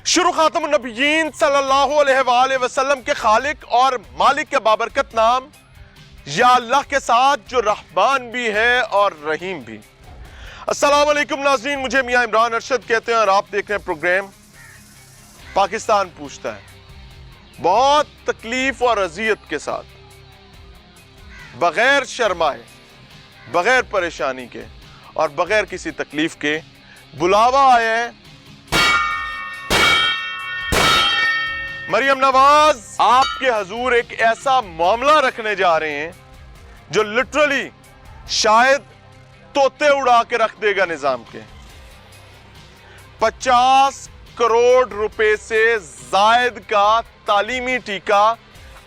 शुरू खातमुन नबिय्यीन सल्लल्लाहु अलैहि वसल्लम के खालिक और मालिक के बाबरकत नाम या अल्लाह के साथ जो रहमान भी है और रहीम भी। अस्सलाम वालेकुम नाज़रीन, मुझे मियां इमरान अरशद कहते हैं और आप देख रहे हैं प्रोग्राम पाकिस्तान पूछता है। बहुत तकलीफ और अजियत के साथ, बगैर शर्माए, बगैर परेशानी के और बगैर किसी तकलीफ के बुलावा आया है मरियम नवाज आपके हजूर एक ऐसा मामला रखने जा रहे हैं जो लिटरली शायद तोते उड़ा के रख देगा निजाम के। 50 करोड़ रुपए से जायद का तालीमी टीका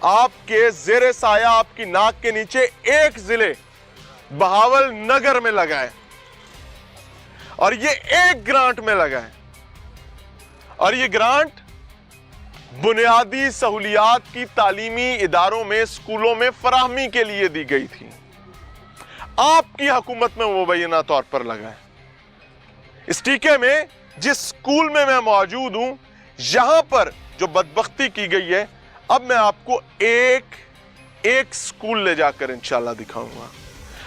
आपके जेरे साया, आपकी नाक के नीचे एक जिले बहावल नगर में लगा है और ये एक ग्रांट में लगा है और ये ग्रांट बुनियादी सहूलियात की तालीमी इदारों में, स्कूलों में फराहमी के लिए दी गई थी। आपकी हुकूमत में मुबैना तौर पर लगा है। इस टीके में जिस स्कूल में मैं मौजूद हूं, यहां पर जो बदबख्ती की गई है, अब मैं आपको एक स्कूल ले जाकर इंशाल्लाह दिखाऊंगा।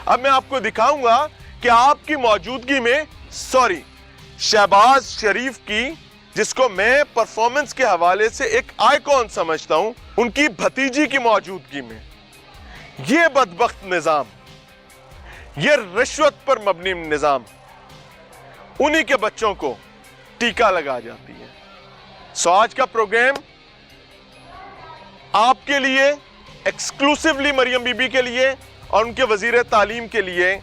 अब मैं आपको दिखाऊंगा कि आपकी मौजूदगी में शहबाज शरीफ की, जिसको मैं परफॉर्मेंस के हवाले से एक आइकॉन समझता हूं, उनकी भतीजी की मौजूदगी में यह बदबख्त निजाम, यह रिश्वत पर मबनी निजाम, उन्हीं के बच्चों को टीका लगा जाती है। सो आज का प्रोग्राम आपके लिए, एक्सक्लूसिवली मरियम बीबी के लिए और उनके वजीर तालीम के लिए।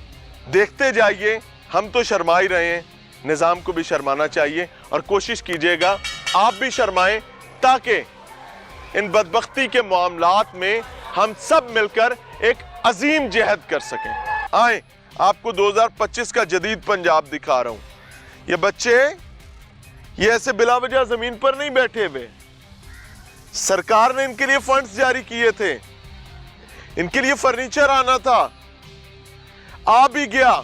देखते जाइए, हम तो शर्मा ही रहे हैं, निजाम को भी शर्माना चाहिए और कोशिश कीजिएगा आप भी शर्माएं ताकि इन बदबख्ती के मामलात में हम सब मिलकर एक अजीम जहद कर सकें। आए आपको 2025 का जदीद पंजाब दिखा रहा हूं। ये बच्चे ये ऐसे बिला वजह जमीन पर नहीं बैठे हुए, सरकार ने इनके लिए फंड्स जारी किए थे, इनके लिए फर्नीचर आना था, आ भी गया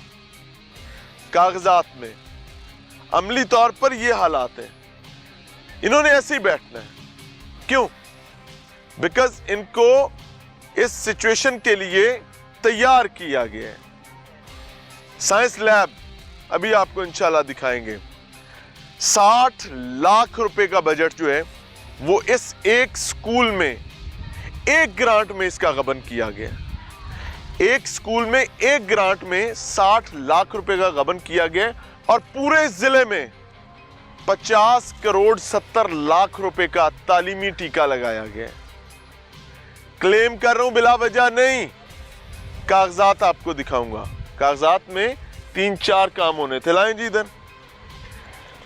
कागजात में। अमली तौर पर यह हालात है, इन्होंने ऐसे ही बैठना है। क्यों? बिकॉज इनको इस सिचुएशन के लिए तैयार किया गया है। साइंस लैब अभी आपको इंशाल्लाह दिखाएंगे। 60 लाख रुपए का बजट जो है वो इस एक स्कूल में, एक ग्रांट में इसका गबन किया गया। एक स्कूल में, एक ग्रांट में 60 लाख रुपए का गबन किया गया और पूरे जिले में 50 करोड़ 70 लाख रुपए का तालीमी टीका लगाया गया। क्लेम कर रहा हूं बिला वजह नहीं, कागजात आपको दिखाऊंगा। कागजात में 3-4 काम होने थे। लाएं जी इधर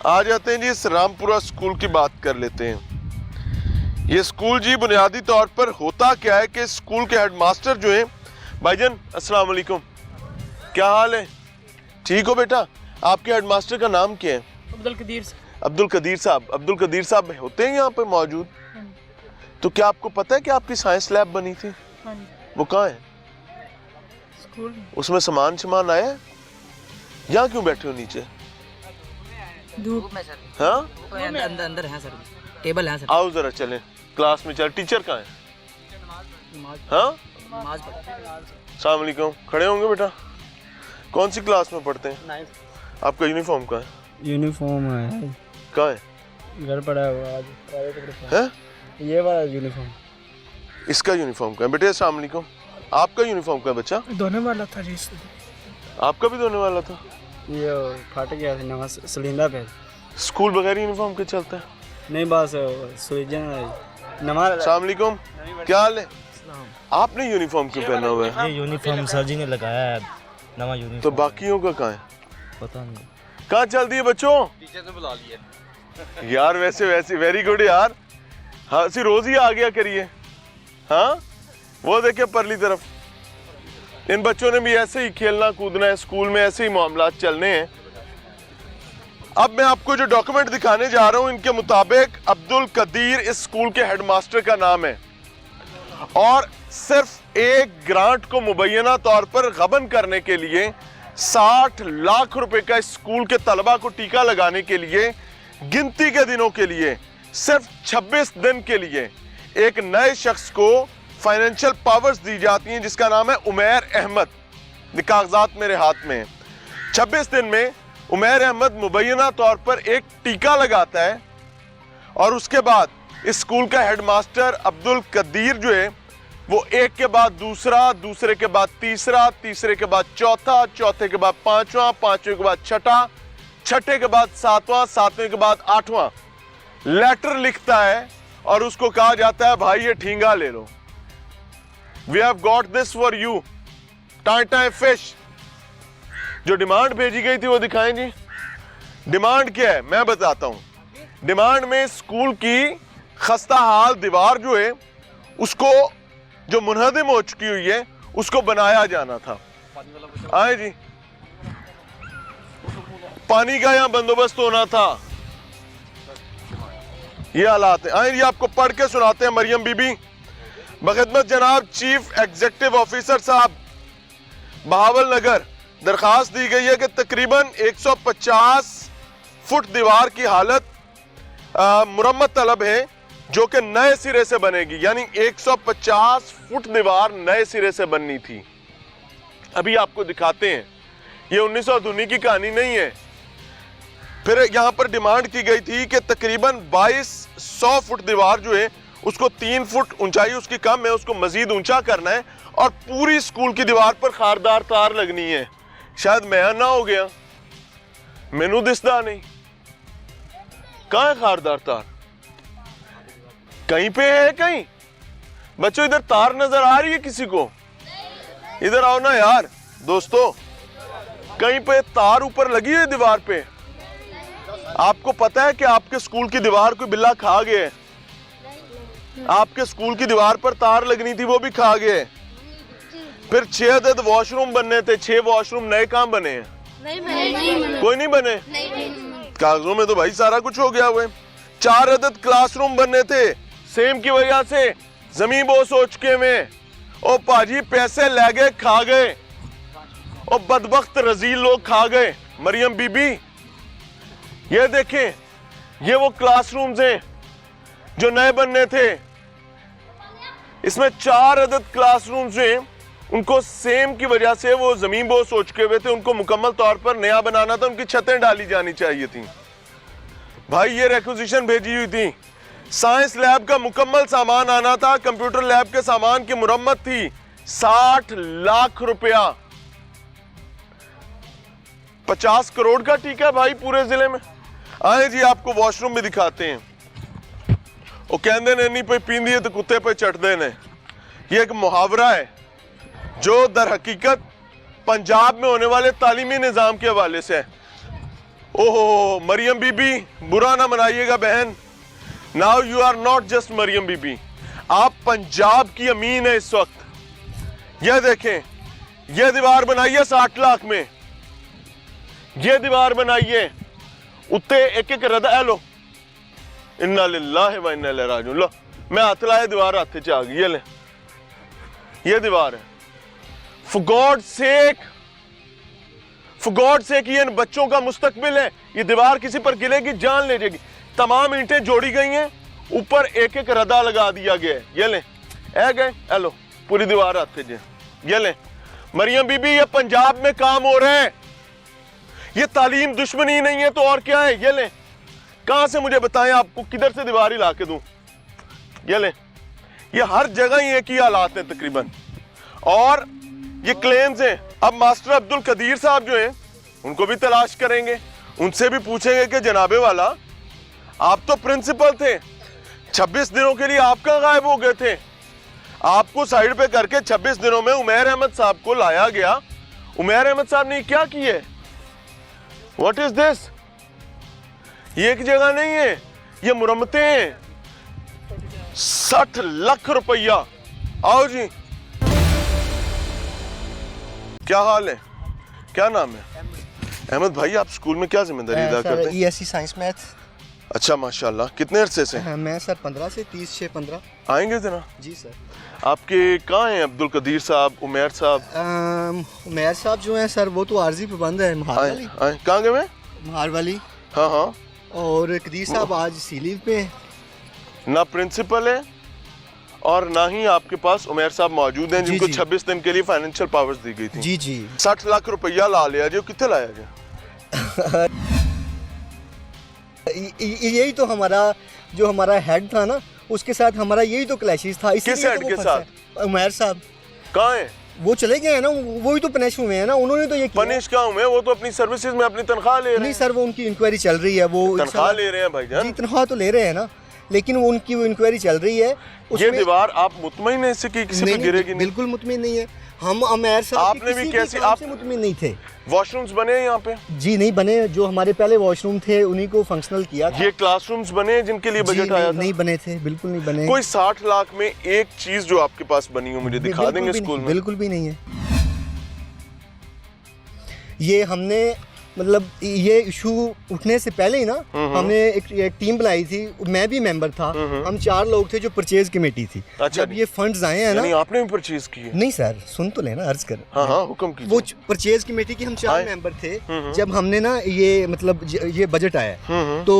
आ जाते हैं जी। इस रामपुरा स्कूल की बात कर लेते हैं। ये स्कूल जी बुनियादी तौर पर होता क्या है कि स्कूल के हेडमास्टर जो हैं, भाईजान अस्सलाम वालेकुम, क्या हाल है? ठीक हो बेटा? आपके हेडमास्टर का नाम क्या है? अब्दुल कदीर साहब। अब्दुल कदीर साहब होते हैं यहाँ पे मौजूद? तो क्या आपको पता है कि आपकी साइंस लैब बनी थी? वो कहाँ है? स्कूल में। उसमें सामान आया है? यहाँ क्यों बैठे हो नीचे? धूप में सर। हाँ? अंदर है सर, टेबल है सर। आओ जरा चलें, क्लास में चल। टीचर कहाँ है? हाँ? अस्सलाम वालेकुम, खड़े होंगे बेटा। कौन सी क्लास में पढ़ते हैं? 9th। आपका यूनिफॉर्म कहाँ है? यूनिफॉर्म है। कहाँ है? घर पड़ा हुआ है? ये वाला यूनिफॉर्म। इसका यूनिफॉर्म कहाँ है बेटे? अस्सलाम वालेकुम, आपका यूनिफॉर्म कहाँ है बच्चा? धोने वाला था जी। आपका भी धोने वाला था? ये फट गया था, नवा सिलेंडर पे। स्कूल बगैर यूनिफॉर्म के चलता है? नहीं, बस सुईजन नवा। अस्सलाम वालेकुम, क्या हाल है? आपने यूनिफॉर्म क्यों पहना हुआ है? ये यूनिफॉर्म सर जी ने लगाया है, नवा यूनिफॉर्म। तो बाकियों का कहाँ है? पता नहीं कहाँ चल दिए बच्चों? टीचर ने बुला लिया यार। वैसे वेरी गुड यार। हाँ सी रोज ही आ गया करिए। हाँ वो देखिए परली तरफ, इन बच्चों ने भी ऐसे ही खेलना कूदना है, स्कूल में ऐसे ही मामलात चलने हैं। अब मैं आपको जो डॉक्यूमेंट दिखाने जा रहा हूं, इनके मुताबिक अब्दुल कदीर इस स्कूल के हेडमास्टर का नाम है और सिर्फ एक ग्रांट को मुबैना तौर पर गबन करने के लिए 60 लाख रुपए का स्कूल के तलबा को टीका लगाने के लिए गिनती के दिनों के लिए सिर्फ 26 दिन के लिए एक नए शख्स को फाइनेंशियल पावर्स दी जाती हैं जिसका नाम है उमैर अहमद। कागजात मेरे हाथ में हैं। 26 दिन में उमैर अहमद मुबैना तौर पर एक टीका लगाता है और उसके बाद इस स्कूल का हेडमास्टर अब्दुल कदीर जो है वो एक के बाद दूसरा, दूसरे के बाद तीसरा, तीसरे के बाद चौथा, चौथे के बाद पांचवा, पांचवें के बाद छठा, छठे के बाद सातवां, सातवें के बाद आठवां लेटर लिखता है और उसको कहा जाता है भाई ये ठींगा ले लो। We have got this for you, Tata fish. जो डिमांड भेजी गई थी वो दिखाएं जी। डिमांड क्या है मैं बताता हूं। डिमांड में स्कूल की खस्ता हाल दीवार जो है उसको जो मुनहदम हो चुकी हुई है उसको बनाया जाना था। आए जी, पानी का यहां बंदोबस्त होना था। ये हालात है। आए जी, आपको पढ़ के सुनाते हैं। मरियम बीबी बखिदमत जनाब चीफ एग्जीक्यूटिव ऑफिसर साहब बहावल नगर दरखास्त दी गई है कि तकरीबन 150 फुट दीवार की हालत मुरम्मत तलब है जो कि नए सिरे से बनेगी। यानी 150 फुट दीवार नए सिरे से बननी थी। अभी आपको दिखाते हैं, ये 1919 की कहानी नहीं है। फिर यहां पर डिमांड की गई थी कि तकरीबन 2200 फुट दीवार जो है उसको 3 फुट ऊंचाई उसकी कम है, उसको मजीद ऊंचा करना है और पूरी स्कूल की दीवार पर खारदार तार लगनी है। शायद मैं ना हो गया, मैनू दिसदा नहीं। कहां है खारदार तार? कहीं पे है कहीं? बच्चों इधर तार नजर आ रही है किसी को? इधर आओ ना यार दोस्तों, कहीं पे तार ऊपर लगी है दीवार पे? आपको पता है कि आपके स्कूल की दीवार कोई बिल्ला खा गया है? आपके स्कूल की दीवार पर तार लगनी थी, वो भी खा गए। फिर 6 अदद वॉशरूम बनने थे, 6 वॉशरूम नए कहां बने हैं? कोई नहीं बने। कागजों में तो भाई सारा कुछ हो गया हुआ है। 4 अदद क्लासरूम बनने थे, सेम की वजह से जमीन बोस हो चुके में। ओ पाजी पैसे ले गए, खा गए। ओ बदबख्त रजील लोग खा गए। मरियम बीबी ये देखें, ये वो क्लासरूम्स हैं जो नए बनने थे। इसमें 4 अदद क्लासरूम्स हैं, उनको सेम की वजह से वो जमीन बोस हो चुके हुए थे, उनको मुकम्मल तौर पर नया बनाना था, उनकी छतें डाली जानी चाहिए थी। भाई ये रिक्विजिशन भेजी हुई थी। साइंस लैब का मुकम्मल सामान आना था, कंप्यूटर लैब के सामान की मुरम्मत थी। 60 लाख रुपया, 50 करोड़ का टीका भाई पूरे जिले में। आए जी, आपको वॉशरूम भी दिखाते हैं। वो कहते ने नहीं पे पींदी है तो कुत्ते पे चढ़ देने, ये एक मुहावरा है जो दर हकीकत पंजाब में होने वाले तालीमी निज़ाम के हवाले से है। ओहो मरियम बीबी, बुरा ना मनाइएगा बहन, now you are not just Maryam Bibi, आप पंजाब की अमीन है इस वक्त। यह देखें, यह दीवार बनाई है 60 लाख में, यह दीवार बनाई है। उत्ते एक एक रदा लो, इन्ना लिल्लाहि व इन्ना इलैहि राजिऊन। लो मैं हाथ लाया, दीवार हाथ च आ गई। ये ले, ये दीवार है। For God's sake, for God's sake, ये इन बच्चों का मुस्तकबिल है। ये दीवार किसी पर गिरेगी जान ले जाएगी। तमाम ईंटें जोड़ी गई हैं, ऊपर एक एक रदा लगा दिया गया है। ये ले, ऐ गए, हेलो पूरी दीवार आते जे। ये ले मरियम बीबी, ये पंजाब में काम हो रहा है। ये तालीम दुश्मनी नहीं है तो और क्या है? ये ले, कहां से मुझे बताएं आपको किधर से दीवार ही ला के दूं? ये ले, ये हर जगह ही एक ही हालात है तकरीबन। और ये क्लेम्स हैं। अब मास्टर अब्दुल कदीर साहब जो हैं उनको भी तलाश करेंगे, उनसे भी पूछेंगे कि जनाबे वाला आप तो प्रिंसिपल थे, 26 दिनों के लिए आप कहां गायब हो गए थे? आपको साइड पे करके 26 दिनों में उमैर अहमद साहब को लाया गया। उमैर अहमद साहब ने क्या किए? What is this? ये एक जगह नहीं है, ये मुरम्मतें हैं। 60 लाख रुपया। आओ जी, क्या हाल है? क्या नाम है? अहमद भाई, आप स्कूल में क्या जिम्मेदारी अदा करते हैं? ESC science math. अच्छा माशाल्लाह, कितने अरसे से? मैं सर 15 से 30 से 15। आएंगे जना? जी सर। आपके कहाँ हैं अब्दुल कदीर साहब, उमैर साहब? उमैर साहब जो हैं सर वो तो आर्जी पाबंद है, महार आए, वाली। आए, कहाँ गए? महार वाली। हाँ हाँ। और कदीर साहब आज सी लीव पे हैं। ना प्रिंसिपल है और ना ही आपके पास उमैर साहब मौजूद हैं जी, जिनको जी। 26 दिन के लिए फाइनेंशियल पावर्स दी गई थी। जी जी 60 लाख रुपया ला लिया जो कितने लाया गया? यही तो हमारा जो हमारा हेड था ना, उसके साथ हमारा यही तो क्लैशेस था। किस इसीलिए हेड तो वो के फंसा साथ? है। उमैर साहब कहाँ है? वो चले गए हैं ना, वो ही तो पनिश हुए हैं ना, उन्होंने तो ये किया। पनिश कहाँ हुए? वो तो अपनी सर्विसेज में अपनी तनख्वाह ले रहे नहीं हैं। सर, वो उनकी इंक्वायरी चल रही है। वो तनख्वाह ले रहे हैं भाईजान। जी तनख्वाह तो ले रहे हैं ना, लेकिन वो उनकी वो इंक्वायरी चल रही है। ये दीवार आप मुतमईन है इससे कि किसी पे नहीं, गिरेगी नहीं? बिल्कुल मुतमिन नहीं है। हम उमैर साहब आपने भी कैसे आप मुतमिन नहीं थे? वॉशरूम्स बने हैं यहाँ पे? जी नहीं बने। जो हमारे पहले वॉशरूम थे उन्हीं को फंक्शनल किया था। ये क्लासरूम्स बने हैं जिनके लिए जी बजट आया था? नहीं बने थे, बिल्कुल नहीं बने। कोई 60 लाख में एक चीज जो आपके पास बनी हो मुझे दिखा बिल्कुल देंगे भी स्कूल नहीं, में? बिल्कुल भी नहीं है। ये हमने मतलब ये इशू उठने से पहले ही ना हमने एक टीम बनाई थी, मैं भी मेंबर था। हम 4 लोग थे जो परचेज कमेटी थी। अच्छा जब जी। ये फंड्स आए हैं यानी ना, आपने भी परचेज किए? नहीं सर सुन तो लेना, अर्ज कर। हाँ हाँ हुक्म कीजिए। वो परचेज कमेटी के हम 4 आए। मेंबर थे। जब हमने ना ये मतलब ये बजट आया तो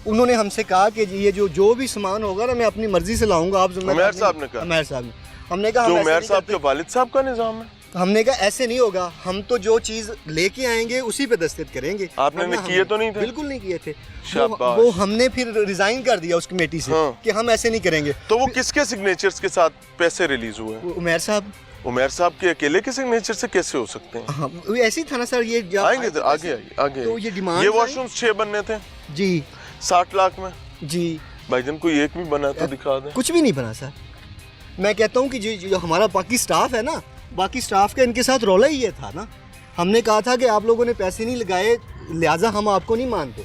उन्होंने हमसे कहा कि ये जो भी सामान होगा ना मैं अपनी मर्जी से लाऊंगा, आप जिम्मेदार उमैर नहीं। साहब ने कहा? उमैर साहब ने। हमने कहा जो हम ऐसे उमैर नहीं साहब करते। के वालिद साहब का निजाम है? हमने कहा ऐसे नहीं होगा, हम तो जो चीज लेके आएंगे उसी पे दस्तखत करेंगे। आपने वरना किए हम- तो नहीं थे? बिल्कुल नहीं किए थे। शाबाश। वो हमने फिर रिजाइन कर दिया उस कमेटी से हाँ। कि हम ऐसे नहीं करेंगे। तो वो किसके सिग्नेचर्स के साथ पैसे रिलीज हुए? वो उमैर साहब, उमैर साहब के अकेले के सिग्नेचर से कैसे हो सकते हैं? हाँ वो ऐसे ही था ना सर। ये जब आएंगे आए इधर, थे आगे पैसे, आइए आगे तो आइए। ये डिमांड ये वॉशरूम्स 6 बनने थे जी 60 लाख में। जी भाईजान कोई एक भी बना तो दिखा दें। कुछ भी नहीं बना सर। मैं कहता हूँ कि जो हमारा बाकी स्टाफ है ना, बाकी स्टाफ का इनके साथ रौला ही ये था ना। हमने कहा था कि आप लोगों ने पैसे नहीं लगाए लिहाजा हम आपको नहीं मानते।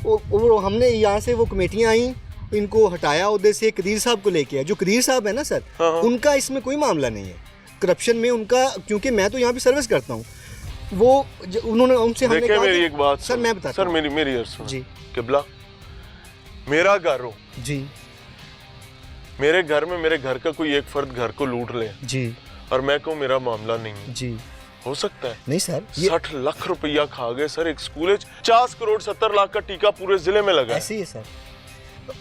वो हमने यहाँ से वो कमेटियाँ आई, इनको हटाया उधर से, कदीर साहब को लेके आया। जो कदीर साहब है ना सर, हाँ। उनका इसमें कोई मामला नहीं है करप्शन में उनका, क्योंकि मैं तो यहाँ पे सर्विस करता हूँ। वो उन्होंने उनसे हमने देखिए कहा मेरी कि- एक बात सर सुनो। मैं बताता सर हूँ। मेरी अर्ज सुनो। जी किबला मेरा घर हो, जी मेरे घर में मेरे घर का कोई एक फर्द घर को लूट ले जी और मैं कहूँ मेरा मामला नहीं है, जी हो सकता है? नहीं सर, ये 60 लाख रुपया खा गए सर। एक स्कूल है 50 करोड़ 70 लाख का टीका पूरे जिले में लगा है। ऐसे ही है सर।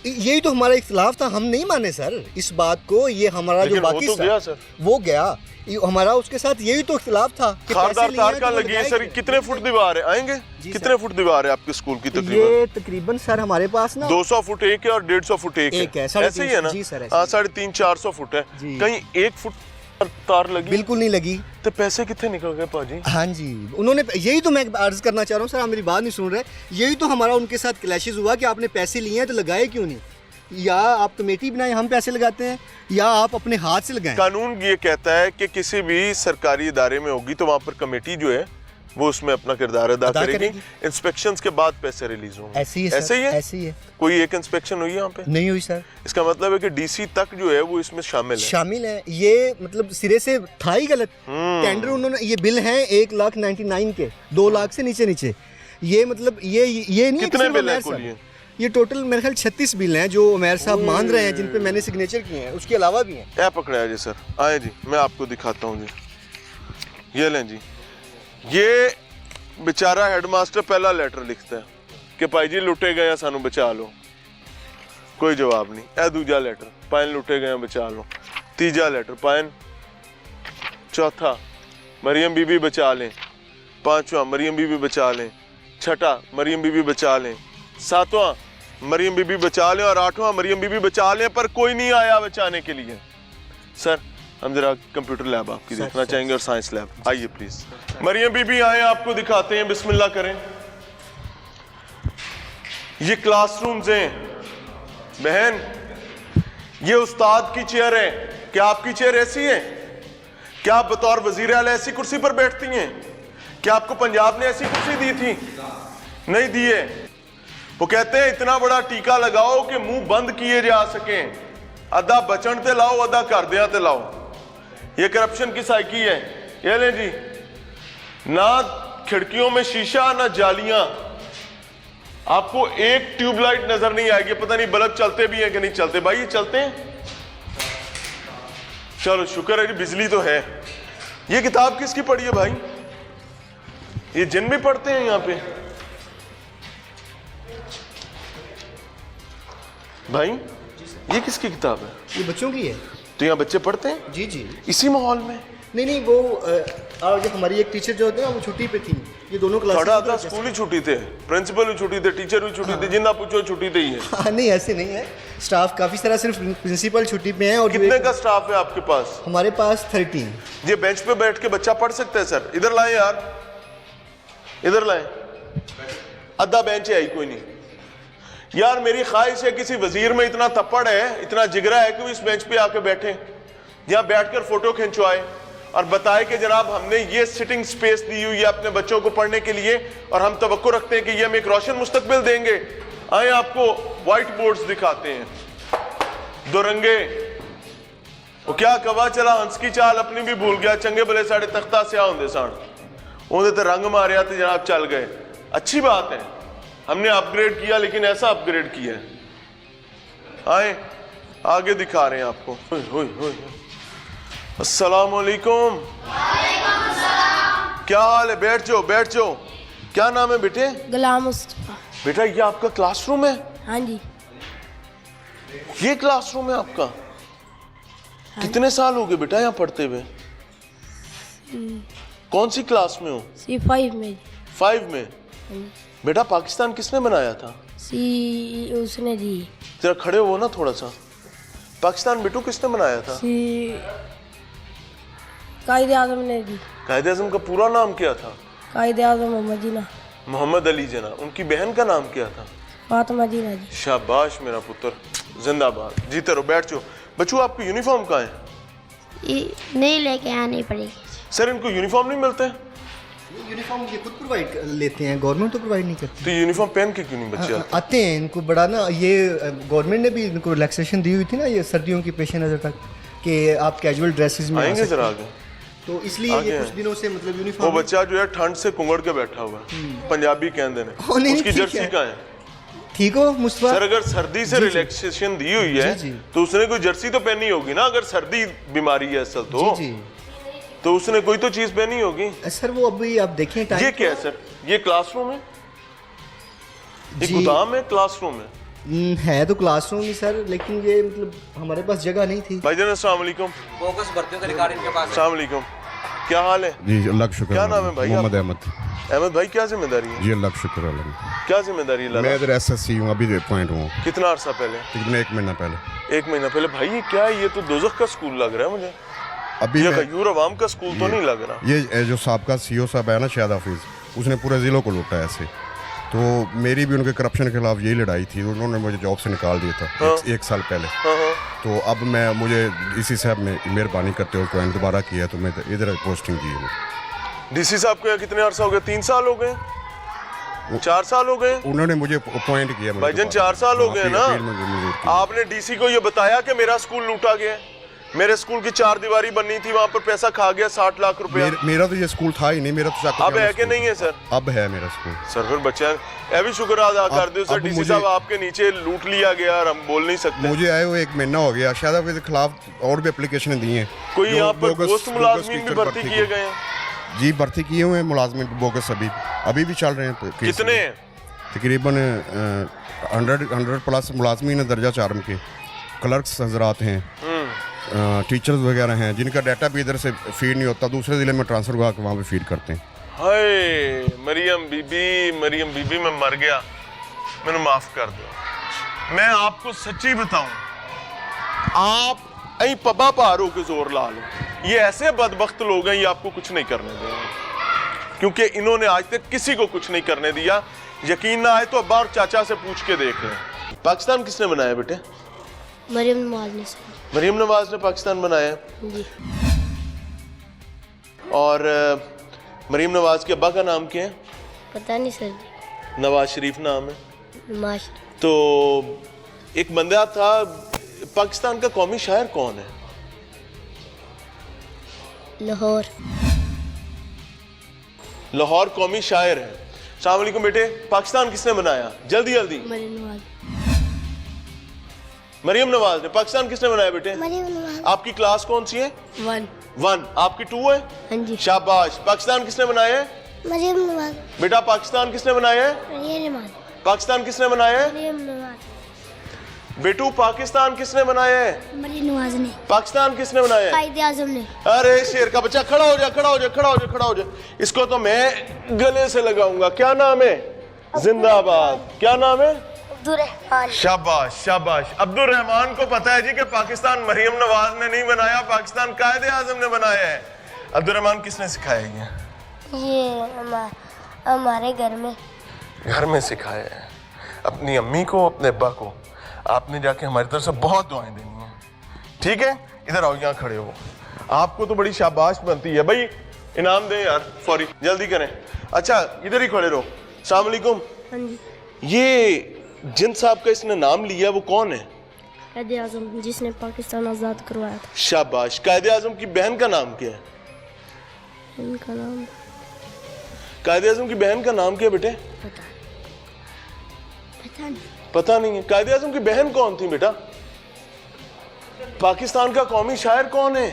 यही तो हमारा इख्तिलाफ था, हम नहीं माने सर इस बात को। ये हमारा लेकिन जो हो बाकी तो गया सर। वो गया। हमारा उसके साथ यही तो इख्तिलाफ था कि खारदार पैसे लिए तार हैं का तो लगी है लगाए सर। क्यों? कितने फुट दीवार है? आएंगे जी कितने सर। फुट दीवार है आपके स्कूल की तकरीबन? ये तकरीबन सर हमारे पास ना 200 फुट एक है और 150 फुट एक एक है, है। 350 ऐसे ही है ना? जी सर, ऐसे हाँ ही। 350-400 फुट है। जी। कहीं 1 फुट तार लगी? बिल्कुल नहीं लगी। तो पैसे कितने निकल गए पाजी? हाँ जी, उन्होंने यही तो मैं अर्ज करना चाह रहा हूँ सर, आप मेरी बात नहीं सुन रहे। यही तो हमारा उनके साथ क्लैशेस हुआ कि आपने पैसे लिए हैं तो लगाए क्यों नहीं? या आप कमेटी बनाए हम पैसे लगाते हैं, या आप अपने हाथ से लगाएं। कानून ये कहता है कि किसी भी सरकारी इदारे में होगी तो वहाँ पर कमेटी जो है वो उसमें अपना किरदार अदा करेगी। इंस्पेक्शंस के बाद पैसे रिलीज होंगे। ऐसे ही है ऐसे ही है? ऐसे ही है। कोई एक इंस्पेक्शन हुई है यहाँ पे? नहीं हुई सर। इसका मतलब है कि डीसी तक जो है वो इसमें शामिल है। शामिल है। ये मतलब सिरे से था ही गलत। टेंडर उन्होंने, ये बिल हैं 1,99,000 के, 2 लाख से नीचे नीचे। ये मतलब ये नहीं है कि कितने सिर्फ बिल हैं उमैर कुल साहब। ये? ये टोटल मेरे ख्याल 36 बिल हैं जो उमैर साहब मान रहे हैं, जिन पे मैंने सिग्नेचर किए हैं, उसके अलावा भी हैं। ऐ पकड़ा जी सर, आए जी मैं आपको दिखाता हूँ जी। ये लें जी, ये बेचारा हेडमास्टर पहला लेटर लिखता है कि भाई जी लुटे गए सानू बचा लो। कोई जवाब नहीं। ऐ दूजा लेटर, पाइन लुटे गए बचा लो। तीजा लेटर, पाइन। चौथा, मरियम बीबी बचा लें। पांचवा, मरियम बीबी बचा लें। छठा, मरियम बीबी बचा लें। सातवां, मरियम बीबी बचा लें। और आठवां, मरियम बीबी बचा लें पर कोई नहीं आया बचाने के लिए। सर हम जरा कंप्यूटर लैब आपकी देखना चाहेंगे और साइंस लैब। आइए प्लीज। मरियम बीबी आए, आपको दिखाते हैं। बिस्मिल्लाह करें। ये क्लासरूम्स हैं बहन, ये उस्ताद की चेयर है। क्या आपकी चेयर ऐसी है? क्या आप बतौर वजीर आला ऐसी कुर्सी पर बैठती हैं? क्या आपको पंजाब ने ऐसी कुर्सी दी थी? नहीं दी है। वो कहते हैं इतना बड़ा टीका लगाओ कि मुंह बंद किए जा सकें। अद्धा बचन ते लाओ, अद्धा कर दिया ते लाओ। ये करप्शन की साइकी है। ये ले जी, ना खिड़कियों में शीशा ना जालियां। आपको एक ट्यूबलाइट नजर नहीं आएगी। पता नहीं बल्ब चलते भी हैं कि नहीं चलते। भाई ये चलते हैं? चलो शुक्र है कि बिजली तो है। ये किताब किसकी पढ़ी है भाई? ये जिन भी पढ़ते हैं यहाँ पे? भाई ये किसकी किताब है? ये बच्चों की है। तो यहाँ बच्चे पढ़ते हैं जी जी। इसी माहौल में? नहीं वो आज हमारी एक टीचर जो होते हैं वो छुट्टी पे थी, ये दोनों थोड़ा क्लास था स्कूल ही छुट्टी थे, प्रिंसिपल भी छुट्टी थे, टीचर भी छुट्टी थे, जिन्ना पूछो छुट्टी थे ही है। हाँ नहीं ऐसे नहीं है, स्टाफ काफ़ी सारा, सिर्फ प्रिंसिपल छुट्टी पे हैं। और जो कितने एक- का स्टाफ है आपके पास? हमारे पास 13। ये बेंच पे बैठ के बच्चा पढ़ सकता है सर? इधर लाए यार, इधर लाए, आधा बेंच है ही कोई नहीं यार। मेरी ख्वाहिश है किसी वजीर में इतना तप्पड़ है, इतना जिगरा है कि वो इस बेंच पे आके बैठे, यहाँ बैठकर फोटो खिंचवाए और बताए कि जनाब हमने ये सिटिंग स्पेस दी हुई है अपने बच्चों को पढ़ने के लिए और हम तवक्को रखते हैं कि ये हम एक रोशन मुस्तकबिल देंगे। आए आपको व्हाइट बोर्ड्स दिखाते हैं, दो रंगे। वो क्या कवा चला हंस की चाल अपनी भी भूल गया, चंगे भले साढ़े तख्ता से आंदे सान उन्हें तो रंग मारे तो जनाब चल गए। अच्छी बात है, हमने अपग्रेड किया, लेकिन ऐसा अपग्रेड किया है। आए आगे दिखा रहे हैं आपको। अस्सलाम वालेकुम। क्या हाल है? बैठ जाओ बैठ जाओ। क्या नाम है बेटे? गुलाम मुस्तफा। बेटा ये आपका क्लासरूम है? हाँ जी। ये क्लासरूम है आपका? कितने साल हो गए बेटा यहाँ पढ़ते हुए? कौन सी क्लास में हो? C5 में। 5 में? बेटा पाकिस्तान किसने बनाया था? उसने दी। जरा खड़े हो ना थोड़ा सा। पाकिस्तान बेटू किसने बनाया था? कायदे आजम ने दी। कायदे आजम का पूरा नाम क्या था? कायदे आजम मोहम्मद जिना। मोहम्मद अली जना। उनकी बहन का नाम क्या था? फातिमा जिना जी। शाबाश मेरा पुत्र, जिंदाबाद। जीते रहो, बैठ जाओ। बच्चों आपकी यूनिफॉर्म कहाँ है? नहीं लेके आनी पड़ेगी सर इनको यूनिफॉर्म नहीं मिलते? यूनिफॉर्म ये खुद प्रोवाइड लेते हैं, गवर्नमेंट तो प्रोवाइड नहीं करती। तो यूनिफॉर्म पहन के क्यों नहीं बच्चे आते? आते हैं, इनको बड़ा ना ये गवर्नमेंट ने भी इनको रिलैक्सेशन दी हुई थी ना, ये सर्दियों की पेश नज़र तक कि आप कैजुअल ड्रेसेस में आ आएंगे सकते जरा हैं। आगे। तो इसलिए आगे ये कुछ हैं। दिनों से मतलब वो यूनिफॉर्म बच्चा जो है ठंड से कुंगड़ के बैठा हुआ है, पंजाबी कहते हैं, ओ, नहीं, उसकी ठीक जर्सी है। कहाँ है? ठीक हो मुस्तफा? सर अगर सर्दी से जी, जी। रिलैक्सेशन दी हुई है जी, जी। तो उसने कोई जर्सी तो पहनी होगी ना, अगर सर्दी बीमारी है असल तो। जी तो उसने कोई तो चीज पहनी होगी। सर वो अभी आप देखें ये टाइम क्या है सर? ये क्लासरूम है? ये जी। गोदाम है क्लासरूम है? है तो क्लासरूम ही सर, लेकिन ये मतलब हमारे पास जगह नहीं थी। भाईजान अस्सलाम वालेकुम। बोगस भर्तियों का रिकॉर्ड इनके पास है। अस्सलाम वालेकुम। क्या हाल है? जी अल्लाह का शुक्र। क्या नाम है भाई मोहम्मद आपका? अहमद। अहमद भाई क्या जिम्मेदारी है? जी अल्लाह का शुक्र अल्लाह। क्या जिम्मेदारी ला मैं रहा? इधर एसएससी हूँ, अभी अपॉइंट हुआ हूँ कितना अरसा पहले? तकरीबन 1 महीना पहले। 1 महीना पहले? भाई ये क्या है? ये तो दोजख का स्कूल लग रहा है मुझे। अभी ये मैं- गयूर अवाम का स्कूल तो नहीं लग रहा। ये जो साबका सीओ साहब है ना शाहिद हाफिज, उसने पूरे ज़िलों को लूटा ऐसे। तो मेरी भी उनके करप्शन के खिलाफ यही लड़ाई थी, उन्होंने मुझे जॉब से निकाल दिया था एक साल पहले। हाँ हाँ। तो अब मैं मुझे इसी साहब ने मेहरबानी करते हुए ज्वाइन दोबारा किया, तो मैं इधर पोस्टिंग की है। डीसी साहब को यहाँ कितने अरसा हो गए? 3 साल हो गए? 4 साल हो गए? उन्होंने मुझे अपॉइंट किया। भाईजान 4 साल हो गए ना। आपने डीसी को ये बताया कि मेरा स्कूल लूटा गया? मेरे स्कूल की 4 दीवारी बननी थी, वहाँ पर पैसा खा गया 60 लाख रुपया। मेरा तो ये स्कूल था ही नहीं, मेरा तो चाकू अब है वाला कि स्कूल नहीं है सर? अब है मेरा स्कूल। सर फिर बच्चा ये भी शुक्र अदा कर दो सर, अब डीसी मुझे- साहब आपके नीचे लूट लिया गया और हम बोल नहीं सकते। मुझे आए हुए 1 महीना हो गया, शायद आपके खिलाफ और भी एप्लीकेशन दी हैं। कोई जो यहाँ पर बोगस- पोस्ट बोगस मुलाजमीन भी टीचर भर्ती किए गए हैं? जी भर्ती किए हुए हैं मुलाजमिन बोगस, अभी भी चल रहे हैं। केस कितने हैं? तकरीबन 100 प्लस मुलाजमीन हैं दर्जा 4 के। क्लर्क्स हजरात हैं, टीचर्स वगैरह हैं, जिनका डाटा भी इधर से फीड नहीं होता, दूसरे ज़िले में ट्रांसफ़र हुआ के वहाँ पे फीड करते हैं। हाय मरियम बीबी मैं मर गया, मैंने माफ कर दो। मैं आपको सच्ची बताऊं, आप अं पब्बा पार हो के जोर ला लो, ये ऐसे बदबख्त लोग हैं, ये आपको कुछ नहीं करने देंगे, क्योंकि इन्होंने आज तक किसी को कुछ नहीं करने दिया। यकीन ना आए तो अब्बा और चाचा से पूछ के देख लें। पाकिस्तान किसने बनाया बेटे? मरियम नवाज ने सर। मरियम नवाज ने पाकिस्तान बनाया। जी। और मरियम नवाज के अब्बा का नाम क्या है? पता नहीं सर जी। नवाज शरीफ नाम है। नमाज। तो एक बंदा था, पाकिस्तान का कौमी शायर कौन है? लाहौर। लाहौर कौमी शायर है। अस्सलाम वालेकुम बेटे, पाकिस्तान किसने बनाया? जल्दी जल्दी। मरियम नवाज। मरियम नवाज ने। पाकिस्तान किसने बनाया बेटे? मरियम नवाज। आपकी क्लास कौन सी है? 1। 1। आपकी 2 है? हाँ जी। शाबाश। पाकिस्तान किसने बनाया है? मरियम नवाज। बेटा पाकिस्तान किसने बनाया है? मरियम नवाज। पाकिस्तान किसने बनाया है? मरियम नवाज। बेटू पाकिस्तान किसने बनाया है? मरियम नवाज ने, पाकिस्तान किसने बनाया है? कायदे आजम ने। अरे शेर का बच्चा, खड़ा हो जा, खड़ा हो जा, खड़ा हो जा, खड़ा हो जा। इसको तो मैं गले से लगाऊंगा। क्या नाम है? जिंदाबाद। क्या नाम है? अब्दुर्रहमान। शाबाश शाबाश। अब्दुल रहमान को पता है जी कि पाकिस्तान मरियम नवाज ने नहीं बनाया, पाकिस्तान कायदे आजम ने बनाया है। अब्दुल रहमान किसने सिखाया ये हमारे घर में। घर में सिखाया है। अपनी अम्मी को, अपने अब्बा को आपने जाके हमारी तरफ से बहुत दुआएं देनी है, ठीक है? इधर आओ, यहाँ खड़े हो। आपको तो बड़ी शाबाश बनती है भाई। इनाम दें यार, फौरी, जल्दी करें। अच्छा इधर ही खड़े रहो। अस्सलाम वालेकुम। हाँ जी। ये जिन साहब का इसने नाम लिया वो कौन है? कायदे आजम, जिसने पाकिस्तान आज़ाद करवाया था। शाबाश। कायदे आजम की बहन का नाम क्या है? उनका नाम कायदे आजम की बहन का नाम क्या बेटे? पता नहीं। पता नहीं है। कायदे आजम की बहन कौन थी बेटा? पाकिस्तान का कौमी शायर कौन है?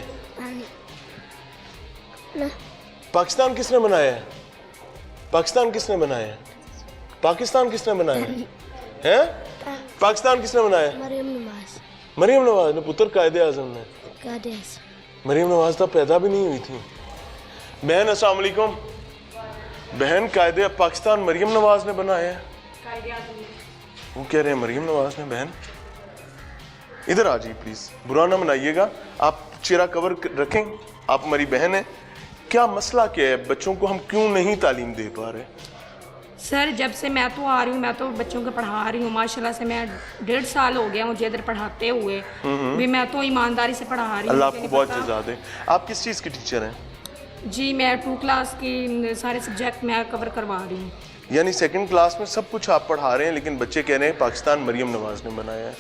पाकिस्तान किसने बनाया है? पाकिस्तान किसने बनाया है? पाकिस्तान किसने बनाया है? हैं? पाकिस्तान किसने बनाया है? मरियम नवाज। मरियम नवाज ने, पुत्र कायदे आजम ने। कायदे आजम। मरियम नवाज तो पैदा भी नहीं हुई थी। बहन अस्सलाम वालेकुम। बहन कायदे पाकिस्तान मरियम नवाज ने बनाया है। वो कह रहे हैं मरियम नवाज ने। बहन इधर आ जाइए प्लीज, बुरा ना मनाइएगा। आप चेहरा कवर रखें, आप हमारी बहन है। क्या मसला क्या है? बच्चों को हम क्यों नहीं तालीम दे पा रहे? सर जब से मैं तो आ रही हूँ, मैं तो बच्चों को पढ़ा रही हूँ माशाल्लाह से। मैं 1.5 साल हो गया मुझे इधर पढ़ाते हुए भी। मैं तो ईमानदारी से पढ़ा रही हूँ। अल्लाह आपको बहुत जज़ा दे। आप किस चीज़ की टीचर हैं? जी मैं 2 क्लास की सारे सब्जेक्ट मैं कवर करवा रही हूँ। यानी 2nd क्लास में सब कुछ आप पढ़ा रहे हैं, लेकिन बच्चे कह रहे हैं पाकिस्तान मरियम नवाज ने बनाया है,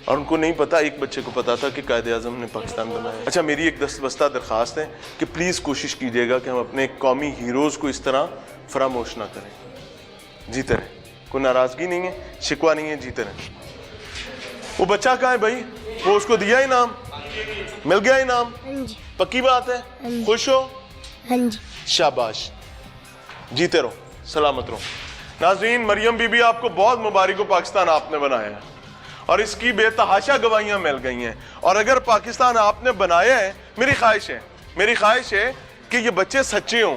और उनको नहीं पता। एक बच्चे को पता था कि कायदे आज़म ने पाकिस्तान बनाया है। अच्छा मेरी एक दस्तबस्ता दरख्वास्त है कि प्लीज़ कोशिश कीजिएगा कि हम अपने कौमी हीरोज़ को इस तरह फरामोश ना करें। जीते रहे, कोई नाराज़गी नहीं है, शिकवा नहीं है, जीते रहे। वो बच्चा कहाँ है भाई? वो उसको दिया इनाम? मिल गया इनाम? हाँ जी। पक्की बात है? खुश हो? हाँ जी। शाबाश, जीते रहो, सलामत रहो। नाज़रीन, मरियम बीबी आपको बहुत मुबारक हो, पाकिस्तान आपने बनाया है और इसकी बेतहाशा गवाहियां मिल गई हैं। और अगर पाकिस्तान आपने बनाया है, मेरी ख्वाहिश है कि ये बच्चे सच्चे हों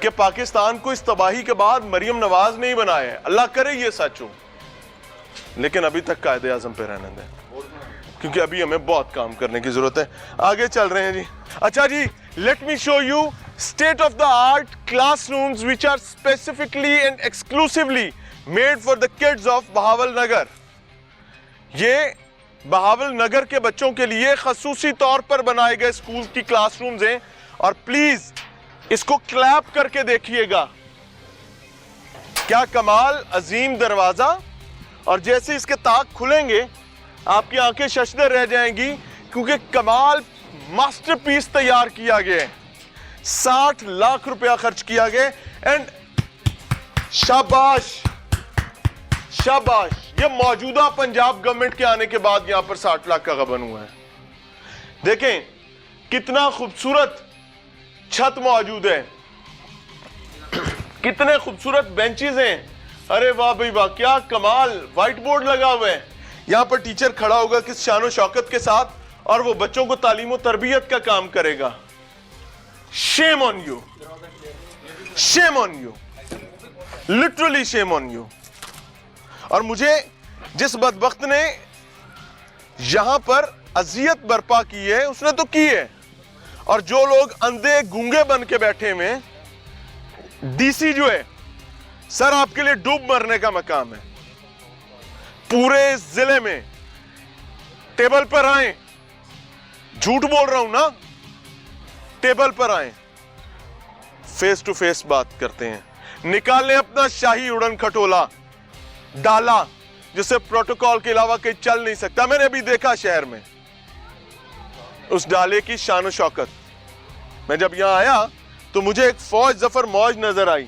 कि पाकिस्तान को इस तबाही के बाद मरियम नवाज ने ही बनाया है। अल्लाह करे ये सच हो, लेकिन अभी तक कायदे आज़म पे रहने दें, क्योंकि अभी हमें बहुत काम करने की जरूरत है। आगे चल रहे हैं जी। अच्छा जी, let me show you state of the art classrooms which are specifically and exclusively made for the kids of Bahawalnagar. ये बहावल नगर के बच्चों के लिए खसूसी तौर पर बनाए गए स्कूल की क्लासरूम्स हैं, और प्लीज इसको क्लैप करके देखिएगा। क्या कमाल, अजीम दरवाजा, और जैसे इसके ताक खुलेंगे आपकी आंखें शशदर रह जाएंगी, क्योंकि कमाल मास्टरपीस तैयार किया गया है। 60 लाख रुपया खर्च किया गया। एंड शाबाश शाबाश, ये मौजूदा पंजाब गवर्नमेंट के आने के बाद यहां पर 60 लाख का गबन हुआ है। देखें कितना खूबसूरत छत मौजूद है, कितने खूबसूरत बेंचेस हैं। अरे वाह भाई वाह, क्या कमाल। व्हाइट बोर्ड लगा हुआ है, यहां पर टीचर खड़ा होगा किस शान और शौकत के साथ, और वो बच्चों को तालीम और तरबियत का काम करेगा। Shame on you, shame on you, literally shame on you। और मुझे जिस बदबख्त ने यहां पर अजियत बर्पा की है उसने तो की है, और जो लोग अंधे गूंगे बन के बैठे हुए, डीसी जो है सर आपके लिए डूब मरने का मकाम है। पूरे जिले में टेबल पर आए, झूठ बोल रहा हूं ना, टेबल पर आए, फेस टू फेस बात करते हैं, निकालें अपना शाही उड़न खटोला, डाला जिसे प्रोटोकॉल के अलावा कहीं चल नहीं सकता। मैंने अभी देखा शहर में उस डाले की शान और शौकत। मैं जब यहां आया तो मुझे एक फौज जफर मौज नजर आई।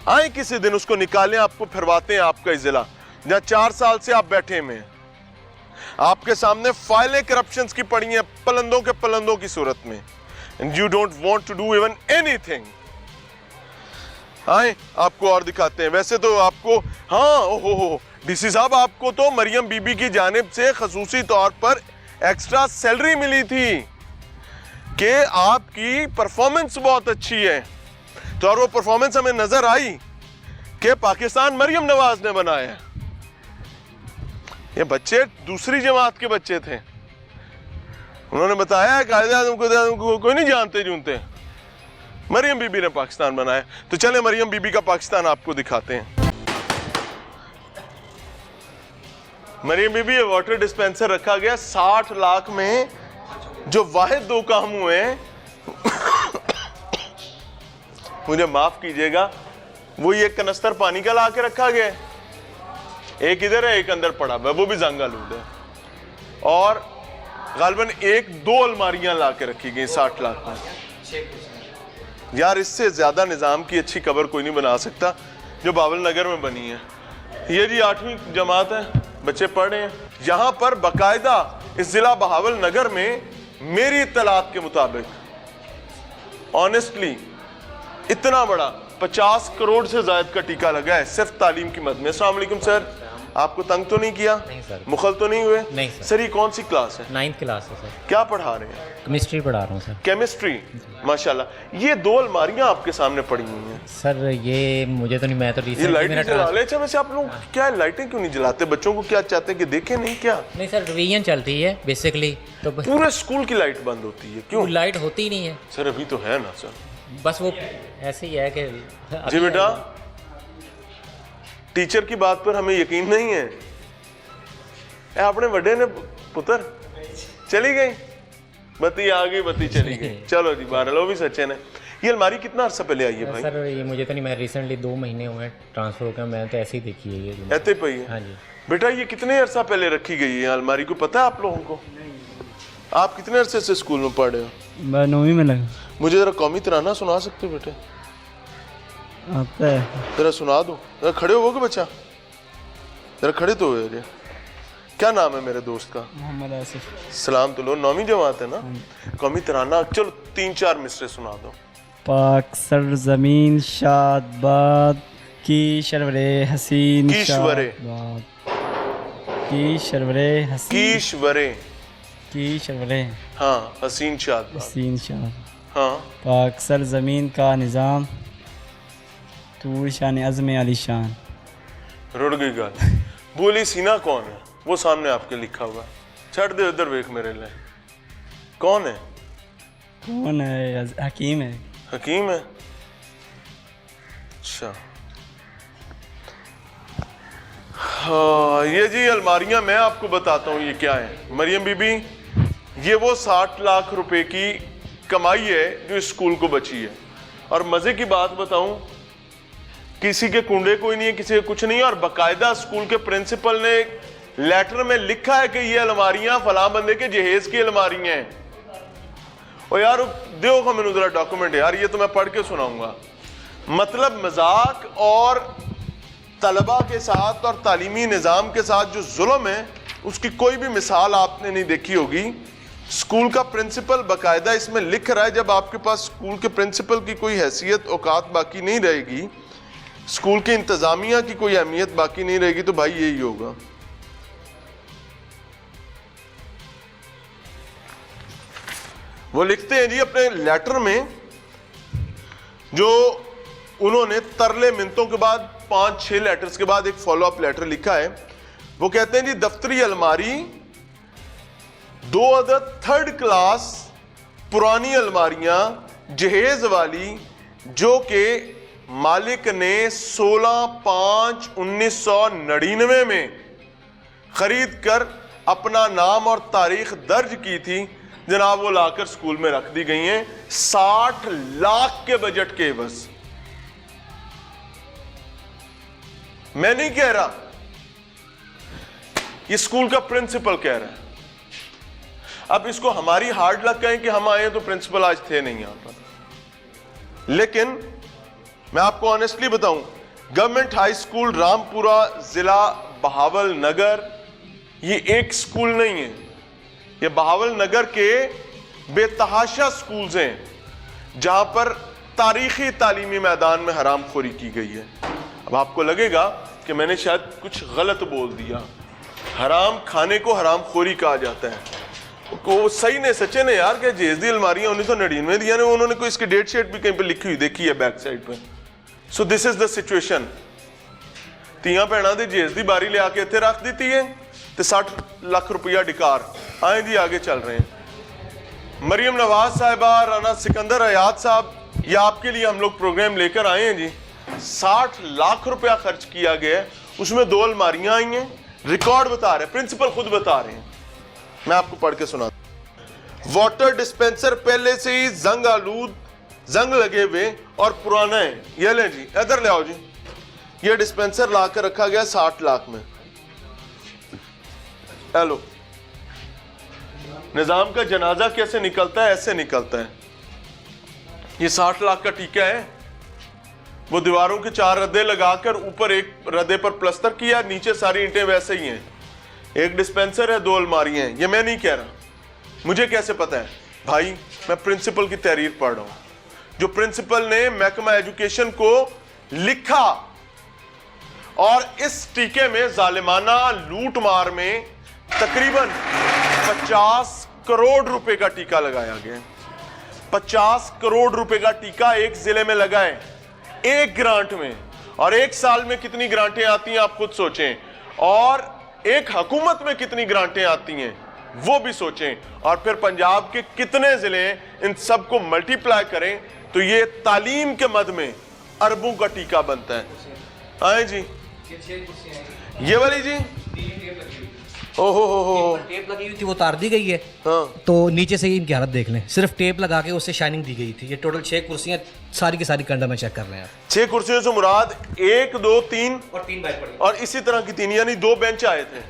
आए किसी दिन, उसको निकालें, आपको फिरवाते हैं आपका जिला जहां 4 साल से आप बैठे में, आपके सामने फाइलें करप्शंस की पड़ी हैं पलंदों के पलंदों की सूरत में, and you don't want to do even anything. आए आपको और दिखाते हैं। वैसे तो आपको, हाँ ओहो डीसी साहब, आपको तो मरियम बीबी की जानिब से खसूसी तौर पर एक्स्ट्रा सैलरी मिली थी कि आपकी परफॉर्मेंस बहुत अच्छी है, तो और वो परफॉर्मेंस हमें नजर आई कि पाकिस्तान मरियम नवाज ने बनाया। ये बच्चे दूसरी जमात के बच्चे थे, उन्होंने बताया कायदे-ए-आज़म को कोई नहीं जानते जूनते, मरियम बीबी ने पाकिस्तान बनाया। तो चले मरियम बीबी का पाकिस्तान आपको दिखाते हैं। मरियम बीबी ये वाटर डिस्पेंसर रखा गया 60 लाख में, जो वाहिद 2 काम हुए हैं मुझे माफ कीजिएगा, वो ये कनस्तर पानी का ला के रखा गया है, एक इधर है एक अंदर पड़ा है, वो भी जंग आलूद है, और गालबन 1-2 अलमारियां ला के रखी गई 60 लाख में। यार इससे ज्यादा निजाम की अच्छी कबर कोई नहीं बना सकता जो बावल नगर में बनी है। ये जी 8वीं जमात है, बच्चे पढ़ रहे हैं यहाँ पर बाकायदा। इस जिला बहावल नगर में मेरी इत्तलात के मुताबिक ऑनेस्टली इतना बड़ा 50 करोड़ से ज्यादा का टीका लगा है सिर्फ तालीम की मद में। अस्सलाम वालेकुम सर, आपको तंग तो नहीं किया? नहीं सर। मुखल तो नहीं हुए? नहीं सर। सर ये कौन सी क्लास है? 9th क्लास है सर। क्या पढ़ा रहे हैं? केमिस्ट्री पढ़ा रहा हूँ सर। केमिस्ट्री, माशाल्लाह। ये 2 अलमारियां आपके सामने पड़ी हुई हैं सर। ये मुझे तो नहीं, मैं तो ये लाइटें जला ले। अच्छा वैसे आप लोग क्या लाइटें क्यों नहीं जलाते? बच्चों को क्या चाहते हैं कि देखें नहीं क्या? नहीं सर, रिवीजन चलती है बेसिकली, तो पूरे स्कूल की लाइट बंद होती है, क्यों? लाइट होती ही नहीं है सर अभी तो है ना सर। बस वो ऐसे ही है कि जी बेटा, टीचर की बात पर हमें यकीन नहीं है। अपने बड़े ने पुत्र चली गई, बत्ती आ गई, बत्ती चली गई। चलो जी, बारह लो भी सच्चे ने। ये अलमारी कितना अर्सा पहले आई है भाई? सर ये मुझे तो नहीं, मैं रिसेंटली 2 महीने हुए ट्रांसफर होकर, मैं तो ऐसे ही देखी है ये। ऐसे पई है? हाँ जी। बेटा ये कितने अरसा पहले रखी गई है अलमारी, को पता है आप लोगों को? आप कितने अरसे से स्कूल में पढ़ रहे हो? मैं 9वीं में लगा। मुझे जरा कौमी तराना सुना सकते हो बेटे? आता है। जरा सुना दो। जरा खड़े होगे बच्चा, जरा खड़े तो हो। क्या नाम है मेरे दोस्त का? मोहम्मद आसिफ। सलाम तो लो, 9वीं जमात है ना? कौमी तराना चलो 3-4 मिसरे सुना दो। पाक सर जमीन शादबाद की शरवरे हसीन कीश्वरे। की शरवरे हसीन कीश्वरे, की शरवरे हाँ हसीन शाद, हसीन शाद। हाँ। पाक सर जमीन का निज़ाम तूर शान अज़म अली शान। रुड़ गई गल। बोली सीना कौन है? वो सामने आपके लिखा हुआ। छड़ दे उधर वेख मेरे लिए। कौन है? कौन है? हकीम है। हकीम है? अच्छा हाँ, ये जी अलमारियां मैं आपको बताता हूँ ये क्या है। मरियम बीबी, ये वो 60 लाख रुपए की कमाई है जो इस स्कूल को बची है। और मजे की बात बताऊं, किसी के कुंडे कोई नहीं है, किसी के कुछ नहीं है, और बाकायदा स्कूल के प्रिंसिपल ने लेटर में लिखा है कि ये अलमारियां फलां बंदे के जहेज की अलमारियां हैं। और यार दो का मैंने जरा डॉक्यूमेंट यार, ये तो मैं पढ़ के सुनाऊंगा। मतलब मजाक और तलबा के साथ और तालीमी निज़ाम के साथ जो जुल्म है उसकी कोई भी मिसाल आपने नहीं देखी होगी। स्कूल का प्रिंसिपल बाकायदा इसमें लिख रहा है, जब आपके पास स्कूल के प्रिंसिपल की कोई हैसियत औकात बाकी नहीं रहेगी, स्कूल की इंतजामिया की कोई अहमियत बाकी नहीं रहेगी, तो भाई यही होगा। वो लिखते हैं जी अपने लेटर में, जो उन्होंने तरले मिन्नतों के बाद 5-6 लेटर्स के बाद एक फॉलो अप लेटर लिखा है। वो कहते हैं जी दफ्तरी अलमारी 2 अदद 3rd क्लास पुरानी अलमारियां जहेज वाली, जो कि मालिक ने 16/5/1999 में खरीद कर अपना नाम और तारीख दर्ज की थी जनाब, वो लाकर स्कूल में रख दी गई हैं 60 लाख के बजट के बस। मैं नहीं कह रहा, ये स्कूल का प्रिंसिपल कह रहा है। अब इसको हमारी हार्ड लक कहें कि हम आए तो प्रिंसिपल आज थे नहीं यहां पर, लेकिन मैं आपको ऑनेस्टली बताऊं, गवर्नमेंट हाई स्कूल रामपुरा जिला बहावल नगर ये एक स्कूल नहीं है, ये बहावल नगर के बेतहाशा स्कूल्स हैं जहां पर तारीखी तालीमी मैदान में हरामखोरी की गई है। अब आपको लगेगा कि मैंने शायद कुछ गलत बोल दिया, हराम खाने को हरामखोरी कहा जाता है। को सही ने सच्चे ने यार कि जेजदी अलमारियां 1999 दिया ने, उन्होंने कोई इसकी डेट शीट भी कहीं पे लिखी हुई देखी है बैक साइड पे। So this is the situation. तियां भैणां दी जेज दी बारी ले आके इत्थे रख दी है तो 60 लाख रुपया डिकार। आए जी आगे चल रहे हैं। मरियम नवाज साहिबा, राना सिकंदर हयात साहब, ये आपके लिए हम लोग प्रोग्राम लेकर आए हैं जी। 60 लाख रुपया खर्च किया गया, उसमें 2 अलमारियां आई हैं। रिकॉर्ड बता रहे, प्रिंसिपल खुद बता रहे हैं, मैं आपको पढ़ के सुना। वाटर डिस्पेंसर पहले से ही जंग आलूद, जंग लगे हुए और पुराना है। ये ले जी, इधर ले आओ जी। ये डिस्पेंसर ला कर रखा गया 60 लाख में। हेलो, निजाम का जनाजा कैसे निकलता है? ऐसे निकलता है। ये 60 लाख का टीका है। वो दीवारों के 4 रद्दे लगाकर ऊपर एक रद्दे पर प्लस्तर किया, नीचे सारी ईंटें वैसे ही हैं। एक डिस्पेंसर है, 2 अलमारियां हैं। ये मैं नहीं कह रहा, मुझे कैसे पता है भाई? मैं प्रिंसिपल की तहरीर पढ़ रहा हूं, जो प्रिंसिपल ने महकमा एजुकेशन को लिखा। और इस टीके में जालिमाना लूट मार में तकरीबन 50 करोड़ रुपए का टीका लगाया गया। 50 करोड़ रुपए का टीका एक जिले में लगा है, एक ग्रांट में। और एक साल में कितनी ग्रांटें आती हैं आप खुद सोचें, और एक हुकूमत में कितनी ग्रांटें आती हैं वो भी सोचें। और फिर पंजाब के कितने जिले हैं, इन सबको मल्टीप्लाई करें तो ये तालीम के मद में अरबों का टीका बनता है। आए जी, ये वाली जी, ओहो हो, टेप लगी हुई थी वो उतार दी गई है। हाँ। तो नीचे से ही इनकी हालत देख लें, सिर्फ टेप लगा के उससे शाइनिंग दी गई थी। ये टोटल 6 कुर्सियां सारी की सारी कंडा में चेक कर रहे हैं। 6 कुर्सियों से मुराद 1 2 3 और 3 बेंच पड़े, और इसी तरह की 3 यानी 2 बेंच आए थे।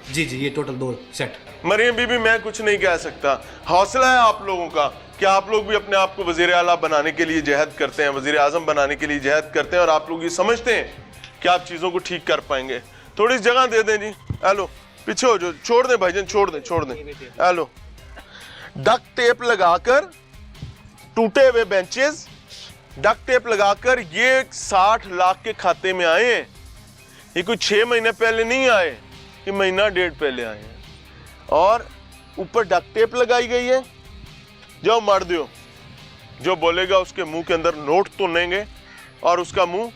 जी जी, ये टोटल 2 सेट। मरियम बीबी, मैं कुछ नहीं कह सकता। हौसला है आप लोगों का कि आप लोग भी अपने आप को वजीर आला बनाने के लिए जहद करते हैं, वजीर आजम बनाने के लिए जहद करते हैं, और आप लोग ये समझते हैं कि आप चीज़ों को ठीक कर पाएंगे। थोड़ी जगह दे दें जी। हेलो, पीछे हो जो, छोड़ दें भाईजान, छोड़ दें। हेलो, डक्ट टेप लगाकर टूटे हुए बेंचेस, डक्ट टेप लगाकर ये 60 लाख के खाते में आए हैं। ये कोई 6 महीने पहले नहीं आए, ये महीना 1.5 पहले आए हैं। और ऊपर डक्ट टेप लगाई गई है। जो मर दो, जो बोलेगा उसके मुंह के अंदर नोट तुनेंगे और उसका मुंह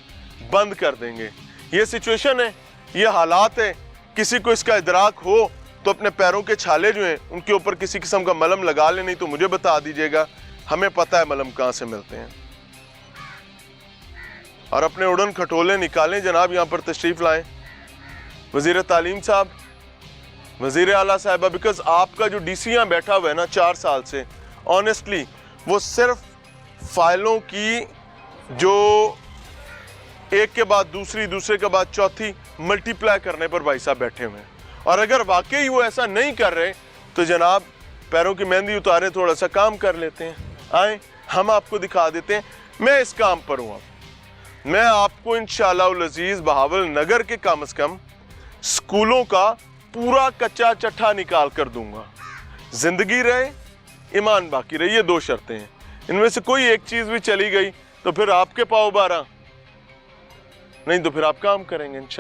बंद कर देंगे। ये सिचुएशन है, ये हालात है। किसी को इसका इदराक हो तो अपने पैरों के छाले जो हैं उनके ऊपर किसी किस्म का मलम लगा ले, नहीं तो मुझे बता दीजिएगा, हमें पता है मलम कहाँ से मिलते हैं। और अपने उड़न खटोले निकालें जनाब, यहाँ पर तशरीफ लाएं वजीर तालीम साहब, वजीर आला साहिबा। बिकॉज आपका जो डीसी यहाँ बैठा हुआ है ना 4 साल से, ऑनेस्टली वो सिर्फ फाइलों की जो एक के बाद दूसरी, दूसरे के बाद चौथी मल्टीप्लाई करने पर भाई साहब बैठे हुए हैं। और अगर वाकई वो ऐसा नहीं कर रहे तो जनाब पैरों की मेहंदी उतारे, थोड़ा सा काम कर लेते हैं। आए, हम आपको दिखा देते हैं। मैं इस काम पर हूँ। मैं आपको इंशाअल्लाह अज़ीज़ बहावल नगर के कम से कम स्कूलों का पूरा कच्चा चट्ठा निकाल कर दूंगा। जिंदगी रहे, ईमान बाकी रहे, ये 2 शर्तें हैं। इनमें से कोई एक चीज़ भी चली गई तो फिर आपके पाँव 12, नहीं तो फिर आप काम करेंगे इंशाअल्लाह।